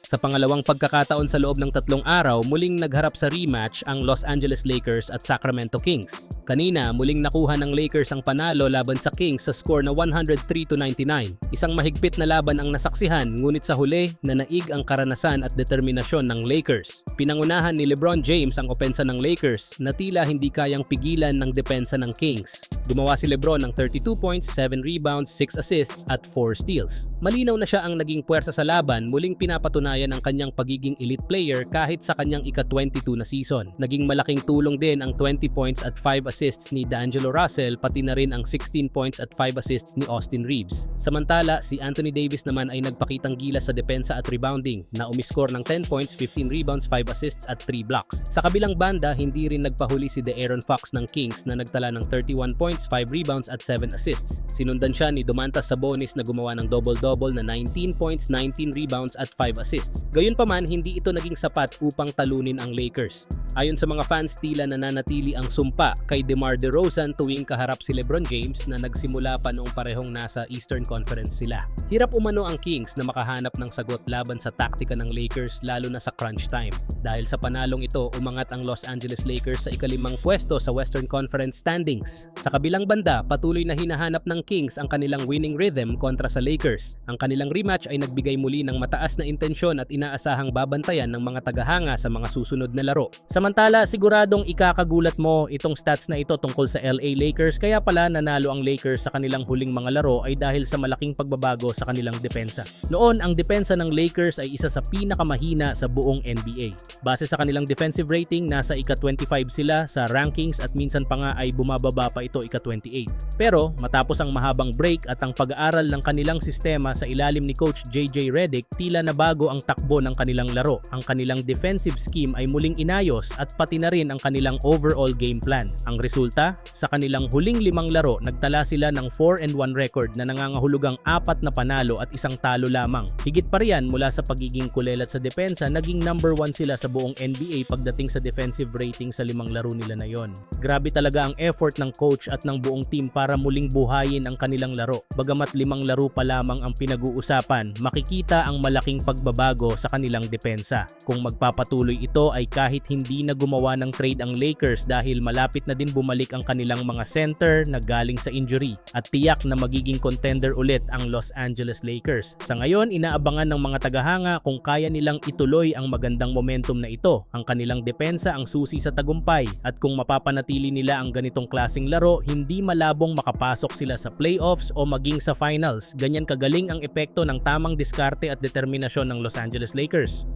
Sa pangalawang pagkakataon sa loob ng 3 araw, muling nagharap sa rematch ang Los Angeles Lakers at Sacramento Kings. Kanina, muling nakuha ng Lakers ang panalo laban sa Kings sa score na 103-99. Isang mahigpit na laban ang nasaksihan, ngunit sa huli, nanaig ang karanasan at determinasyon ng Lakers. Pinangunahan ni LeBron James ang opensa ng Lakers na tila hindi kayang pigilan ng depensa ng Kings. Gumawa si LeBron ng 32 points, 7 rebounds, 6 assists at 4 steals. Malinaw na siya ang naging puwersa sa laban, muling pinapatunayan ang kanyang pagiging elite player kahit sa kanyang ika-22 na season. Naging malaking tulong din ang 20 points at 5 assists ni D'Angelo Russell, pati na rin ang 16 points at 5 assists ni Austin Reeves. Samantala, si Anthony Davis naman ay nagpakitang gilas sa depensa at rebounding na umiskor ng 10 points, 15 rebounds, 5 assists at 3 blocks. Sa kabilang banda, hindi rin nagpahuli si De'Aaron Fox ng Kings na nagtala ng 31 points, 5 rebounds at 7 assists. Sinundan siya ni Domantas Sabonis na gumawa ng double-double na 19 points, 19 rebounds at 5 assists. Gayunpaman, hindi ito naging sapat upang talunin ang Lakers. Ayon sa mga fans, tila nananatili ang sumpa kay DeMar DeRozan tuwing kaharap si LeBron James na nagsimula pa noong parehong nasa Eastern Conference sila. Hirap umano ang Kings na makahanap ng sagot laban sa taktika ng Lakers lalo na sa crunch time. Dahil sa panalong ito, umangat ang Los Angeles Lakers sa ika-5 pwesto sa Western Conference standings. Sa kabilang banda, patuloy na hinahanap ng Kings ang kanilang winning rhythm kontra sa Lakers. Ang kanilang rematch ay nagbigay muli ng mataas na intensyon at inaasahang babantayan ng mga tagahanga sa mga susunod na laro. Samantala, siguradong ikakagulat mo itong stats na ito tungkol sa LA Lakers, kaya pala nanalo ang Lakers sa kanilang huling mga laro ay dahil sa malaking pagbabago sa kanilang depensa. Noon, ang depensa ng Lakers ay isa sa pinakamahina sa buong NBA. Base sa kanilang defensive rating, nasa ika-25 sila sa rankings at minsan pa nga ay bumababa pa ito ika-28. Pero matapos ang mahabang break at ang pag-aaral ng kanilang sistema sa ilalim ni Coach JJ Redick, tila nabago ang takbo ng kanilang laro. Ang kanilang defensive scheme ay muling inayos at pati na rin ang kanilang overall game plan. Ang resulta, sa kanilang huling 5 laro, nagtala sila ng 4-1 record na nangangahulugang 4 na panalo at 1 talo lamang. Higit pa riyan, mula sa pagiging kulelat sa depensa, naging number 1 sila sa buong NBA pagdating sa defensive rating sa 5 laro nila na yon. Grabe talaga ang effort ng coach at ng buong team para muling buhayin ang kanilang laro. Bagamat 5 laro pa lamang ang pinag-uusapan, makikita ang malaking pagbabago sa kanilang depensa. Kung magpapatuloy ito ay kahit hindi na gumawa ng trade ang Lakers dahil malapit na din bumalik ang kanilang mga center na galing sa injury at tiyak na magiging contender ulit ang Los Angeles Lakers. Sa ngayon, inaabangan ng mga tagahanga kung kaya nilang ituloy ang magandang momentum na ito. Ang kanilang depensa ang susi sa tagumpay at kung mapapanatili nila ang ganitong klaseng laro, hindi malabong makapasok sila sa playoffs o maging sa finals. Ganyan kagaling ang epekto ng tamang diskarte at determinasyon ng Los Angeles Lakers.